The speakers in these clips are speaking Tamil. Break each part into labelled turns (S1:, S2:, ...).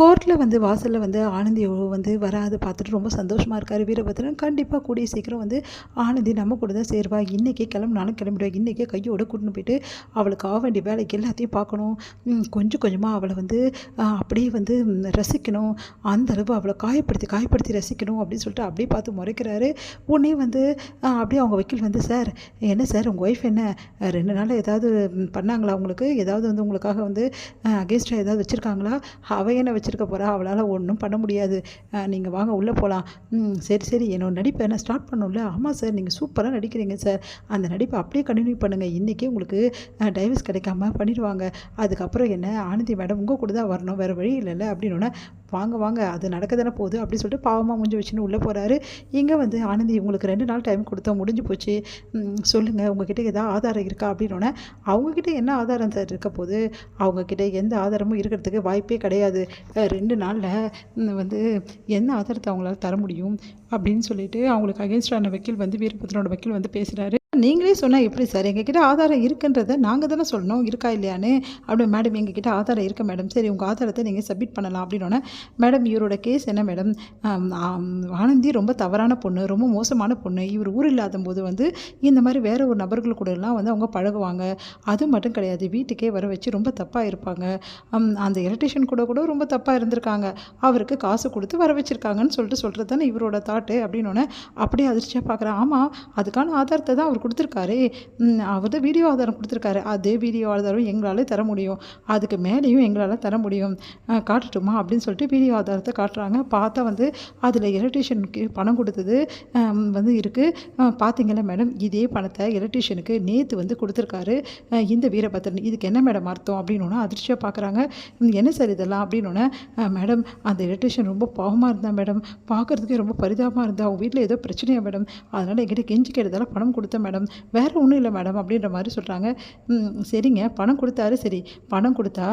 S1: கோர்ட்டில் வந்து வாசலில் வந்து ஆனந்தி வந்து வராது பார்த்துட்டு ரொம்ப சந்தோஷமாக இருக்கார் வீரபத்ரன். கண்டிப்பாக கூடிய சீக்கிரம் வந்து ஆனந்தி நம்ம கூட தான் சேருவா. இன்றைக்கே கிளம்புனாலும் கிளம்பிடுவா. இன்றைக்கே கையோடு கூட்டின்னு போயிட்டு அவளுக்கு ஆக வேண்டிய வேலைக்கு எல்லாத்தையும் பார்க்கணும். கொஞ்சம் கொஞ்சமாக அவளை வந்து அப்படியே வந்து ரசிக்கணும். அந்தளவு அவளை காயப்படுத்தி ரசிக்கணும் அப்படின்னு சொல்லிட்டு அப்படியே பார்த்து முறைக்கிறாரு. உடனே வந்து அப்படியே அவங்க வக்கீல் வந்து, சார் என்ன சார் உங்கள் ஒய்ஃப் என்ன 2 நாள் ஏதாவது பண்ணாங்களா உங்களுக்கு? ஏதாவது வந்து உங்களுக்காக வந்து அகேன்ஸ்டாக ஏதாவது வச்சுருக்காங்களா? அவள் என்ன வச்சுருக்க போகிறா? அவளால் ஒன்றும் பண்ண முடியாது. நீங்கள் வாங்க உள்ளே போகலாம். சரி என்னோட நடிப்பை நான் ஸ்டார்ட் பண்ணணும்ல. ஆமாம் சார், நீங்கள் சூப்பராக நடிக்கிறீங்க சார். அந்த நடிப்பை அப்படியே கண்டினியூ பண்ணுங்கள். இன்றைக்கே உங்களுக்கு டைவர்ஸ் கிடைக்காம பண்ணிடுவாங்க. அதுக்கப்புறம் என்ன ஆனந்தி மேடம் உங்கள் கூட தான் வரணும், வேறு வழி இல்லைல்ல அப்படின்னோடனே, வாங்க அது நடக்க தானே போகுது அப்படின்னு சொல்லிட்டு பாவமாக முடிஞ்சு வச்சுன்னு உள்ளே போகிறாரு. இங்கே வந்து ஆனந்தி உங்களுக்கு 2 நாள் டைம் கொடுத்தோம், முடிஞ்சு போச்சு. சொல்லுங்கள் உங்ககிட்ட ஏதாவது ஆதாரம் இருக்கா அப்படின்னோடனே, அவங்கக்கிட்ட என்ன ஆதாரம் சார் இருக்க போகுது? அவங்கக்கிட்ட எந்த ஆதாரமும் இருக்கிறதுக்கு வாய்ப்பே கிடையாது. 2 நாளில் வந்து என்ன ஆதாரத்தை அவங்களால தர முடியும் அப்படின்னு சொல்லிட்டு அவங்களுக்கு அகேன்ஸ்டான வக்கீல் வந்து வீரபத்ரனோட வக்கீல் வந்து பேசுகிறாரு. நீங்களே சொன்னால் எப்படி சார்? எங்ககிட்ட ஆதாரம் இருக்குன்றதை நாங்கள் தானே சொல்லணும், இருக்கா இல்லையான்னு. அப்படி மேடம் எங்ககிட்ட ஆதாரம் இருக்குது மேடம். சரி உங்கள் ஆதாரத்தை நீங்கள் சப்மிட் பண்ணலாம் அப்படின்னோடனே, மேடம் இவரோட கேஸ் என்ன மேடம்? ஆனந்தி ரொம்ப தவறான பொண்ணு, ரொம்ப மோசமான பொண்ணு. இவர் ஊர் இல்லாத போது வந்து இந்த மாதிரி வேற ஒரு நபர்கள் கூடலாம் வந்து அவங்க பழகுவாங்க. அது மட்டும் கிடையாது, வீட்டுக்கே வர வச்சு ரொம்ப தப்பாக இருப்பாங்க. அந்த எலக்ட்ரிஷியன் கூட ரொம்ப தப்பாக இருந்திருக்காங்க. அவருக்கு காசு கொடுத்து வர வச்சுருக்காங்கன்னு சொல்கிறது தானே இவரோட தாட்டு அப்படின்னோடனே, அப்படியே அதிர்ச்சியாக பார்க்குறேன். ஆமாம், அதுக்கான ஆதாரத்தை தான் அவர் கொடுத்துருக்காரு. அவர் தான் வீடியோ ஆதாரம் கொடுத்துருக்காரு. அதே வீடியோ ஆதாரம் எங்களால் தர முடியும், அதுக்கு மேலேயும் எங்களால் தர முடியும். காட்டட்டுமா அப்படின்னு சொல்லிட்டு வீடியோ ஆதாரத்தை காட்டுறாங்க. பார்த்தா வந்து அதில் எலக்ட்ரிஷியனுக்கு பணம் கொடுத்தது வந்து இருக்குது. பார்த்தீங்களா மேடம், இதே பணத்தை எலக்ட்ரிஷியனுக்கு நேற்று வந்து கொடுத்துருக்காரு இந்த வீரபத்ரன். இதுக்கு என்ன மேடம் அர்த்தம் அப்படின்னோன்னா அதிர்ச்சியாக பார்க்குறாங்க. என்ன சார் இதெல்லாம் அப்படின்னோடனே, மேடம் அந்த எலக்ட்ரிஷியன் ரொம்ப பாவமாக இருந்தா மேடம், பார்க்குறதுக்கே ரொம்ப பரிதாபமாக இருந்தா. அவங்க வீட்டில் ஏதோ பிரச்சனையா மேடம், அதனால் என்கிட்ட கெஞ்சி கேட்டதால பணம் கொடுத்தேன் மேடம், வேறு ஒன்றும் இல்லை மேடம் அப்படின்ற மாதிரி சொல்கிறாங்க. சரிங்க பணம் கொடுத்தாரு, சரி பணம் கொடுத்தா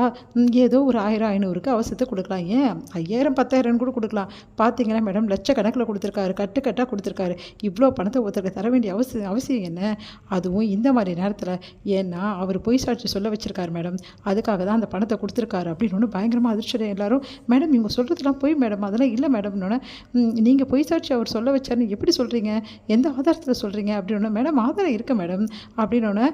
S1: ஏதோ ஒரு 1000 500க்கு அவசரத்தை கொடுக்கலாம், ஏன் 5000 10,000 கூட கொடுக்கலாம். பார்த்தீங்கன்னா மேடம் லட்சக்கணக்கில் கொடுத்துருக்காரு, கட்டாக கொடுத்துருக்காரு. இவ்வளோ பணத்தை ஒருத்தருக்கு தர வேண்டிய அவசியம் என்ன? அதுவும் இந்த மாதிரி நேரத்தில். ஏன்னா அவர் பொய் சாட்சி சொல்ல வச்சுருக்காரு மேடம், அதுக்காக தான் அந்த பணத்தை கொடுத்துருக்காரு அப்படின்னு ஒன்று பயங்கரமாக அதிர்ச்சி எல்லாரும். மேடம் இவங்க சொல்கிறதுலாம் பொய் மேடம், அதெல்லாம் இல்லை மேடம்னோடனே, நீங்கள் பொய் சாட்சி அவர் சொல்ல வச்சாருன்னு எப்படி சொல்கிறீங்க? எந்த ஆதாரத்தில் சொல்கிறீங்க அப்படின்னா, மேடம் ஆதாரம் இருக்கு மேடம் அப்படின்னோடனே,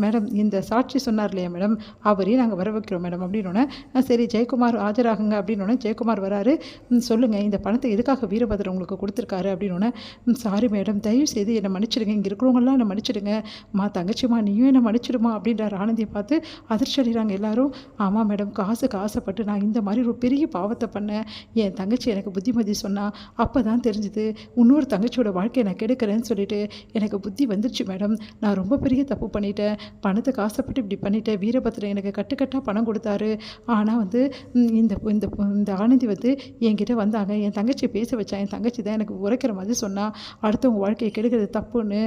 S1: மேடம் இந்த சாட்சி சொன்னார் இல்லையா மேடம், அவரையும் நாங்கள் வர வைக்கிறோம் மேடம் அப்படின்னோடனே, சரி ஜெயக்குமார் ஆஜராகுங்க அப்படின்னோடனே ஜெயக்குமார் வராரு. சொல்லுங்கள் இந்த பணத்தை எதுக்காக வீரபத்ரன் உங்களுக்கு கொடுத்துருக்காரு அப்படின்னோடனே, சாரி மேடம் தயவு செய்து என்னை மன்னிச்சிடுங்க, இங்கே இருக்கிறவங்களாம் என்னை மன்னிச்சிடுங்க, தங்கச்சிமா நீயும் என்னை மன்னிச்சிடுமா அப்படின்றார். ஆனந்தியை பார்த்து அதிர்ச்சி அடைகிறாங்க எல்லாரும். ஆமாம் மேடம், காசுக்கு ஆசைப்பட்டு நான் இந்த மாதிரி ஒரு பெரிய பாவத்தை பண்ணேன். என் தங்கச்சி எனக்கு புத்திமதி சொன்னால் அப்போ தான் தெரிஞ்சுது இன்னொரு தங்கச்சியோட வாழ்க்கையை நான் கெடுக்கிறேன்னு சொல்லிட்டு எனக்கு புத்தி வந்துருச்சு மேடம். நான் ரொம்ப பெரிய தப்பு பண்ணிட்டேன், பணத்துக்கு ஆசைப்பட்டு இப்படி பண்ணிட்டேன். வீரபத்ரன் எனக்கு கட்டுக்கட்டாக பணம் கொடுத்தாரு. ஆனால் வந்து இந்த இந்த இந்த ஆனந்தி வந்து என்கிட்ட வந்தாங்க, என் தங்கச்சியை பேச வச்சா, என் தங்கச்சி தான் எனக்கு உரைக்கிற மாதிரி சொன்னால் அடுத்தவங்க வாழ்க்கையை கெடுக்கிறது தப்புன்னு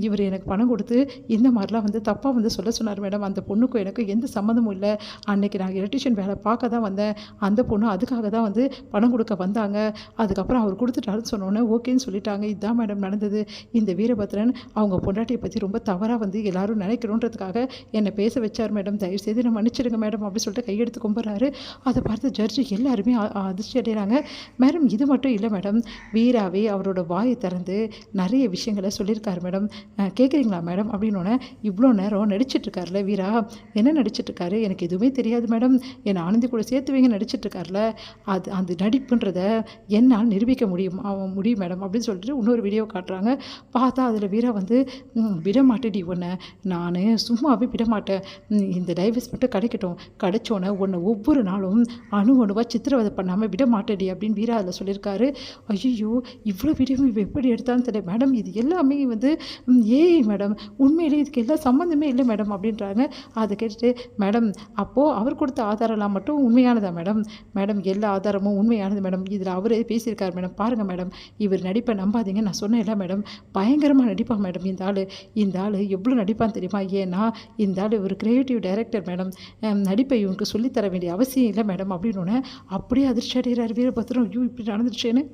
S1: இவர் எனக்கு பணம் கொடுத்து இந்த மாதிரிலாம் வந்து தப்பாக வந்து சொல்ல சொன்னார் மேடம். அந்த பொண்ணுக்கும் எனக்கு எந்த சம்மந்தமும் இல்லை. அன்றைக்கி நான் எலக்ட்ரிஷியன் வேலை பார்க்க தான் வந்தேன், அந்த பொண்ணு அதுக்காக தான் வந்து பணம் கொடுக்க வந்தாங்க. அதுக்கப்புறம் அவர் கொடுத்துட்டாருன்னு சொன்னோன்னே ஓகேன்னு சொல்லிட்டாங்க. இதுதான் மேடம் நடந்தது. இந்த வீரபத்ரன் அவங்க பொண்டாட்டியை பற்றி ரொம்ப தவறாக வந்து எல்லாரும் நினைக்கணுன்றதுக்காக என்னை பேச வச்சார் மேடம், தயவுசெய்து என்னை மன்னிச்சிடுங்க மேடம் அப்படின்னு சொல்லிட்டு கையெடுத்து கும்பிட்றாரு. அதை பார்த்து ஜட்ஜு எல்லாருமே அதிர்ச்சி அடைகிறாங்க. மேடம் இது மட்டும் இல்லை மேடம், வீராவே அவரோட வாயை திறந்து நிறைய விஷயங்களை சொல்லியிருக்காரு மேடம். கேட்குறீங்களா மேடம் அப்படின்னோடனே, இவ்வளோ நேரம் நடிச்சிட்ருக்காருல வீரா, என்ன நடிச்சிட்ருக்காரு எனக்கு எதுவுமே தெரியாது மேடம், என்னை ஆனந்தி கூட சேர்த்து வைங்க நடிச்சிட்ருக்காருல, அது அந்த நடிப்புன்றத என்னால் நிரூபிக்க முடியும் மேடம் அப்படின்னு சொல்லிட்டு இன்னொரு வீடியோ காட்டுறாங்க. பார்த்தா அதில் வீரா வந்து விட மாட்டேடி உன்னை, நான் சும்மாவே விட மாட்டேன், இந்த டைவர்ஸ் மட்டும் கிடைக்கட்டும், கிடைச்சோன்னே உன்னை ஒவ்வொரு நாளும் அணுவாக சித்திரவதை பண்ணாமல் விட மாட்டேடி அப்படின்னு வீரா அதில் சொல்லியிருக்காரு. ஐயோ இவ்வளோ வீடியோ எப்படி எடுத்தான்னு தெரியல மேடம், இது எல்லாமே வந்து மேடம் உண்மையிலே இதுக்கு எல்லாம் சம்மந்தமே இல்லை மேடம் அப்படின்றாங்க. அதை கேட்டுட்டு, மேடம் அப்போது அவர் கொடுத்த ஆதாரம்லாம் மட்டும் உண்மையானதா மேடம்? மேடம் எல்லா ஆதாரமும் உண்மையானது மேடம், இதில் அவரே பேசியிருக்கார் மேடம், பாருங்கள் மேடம், இவர் நடிப்பை நம்பாதீங்க, நான் சொன்னேன்ல மேடம், பயங்கரமாக நடிப்பான் மேடம் இந்த ஆள் எவ்வளோ நடிப்பான்னு தெரியுமா? ஏன்னா இந்த ஆள் ஒரு கிரியேட்டிவ் டைரக்டர் மேடம், நடிப்பை இவனுக்கு சொல்லித்தர வேண்டிய அவசியம் இல்லை மேடம் அப்படின்னோடனே அப்படியே அதிர்ச்சி அடைகிறார் வீரபத்ரன். ஐயோ இப்படி நடந்துருச்சேன்னு.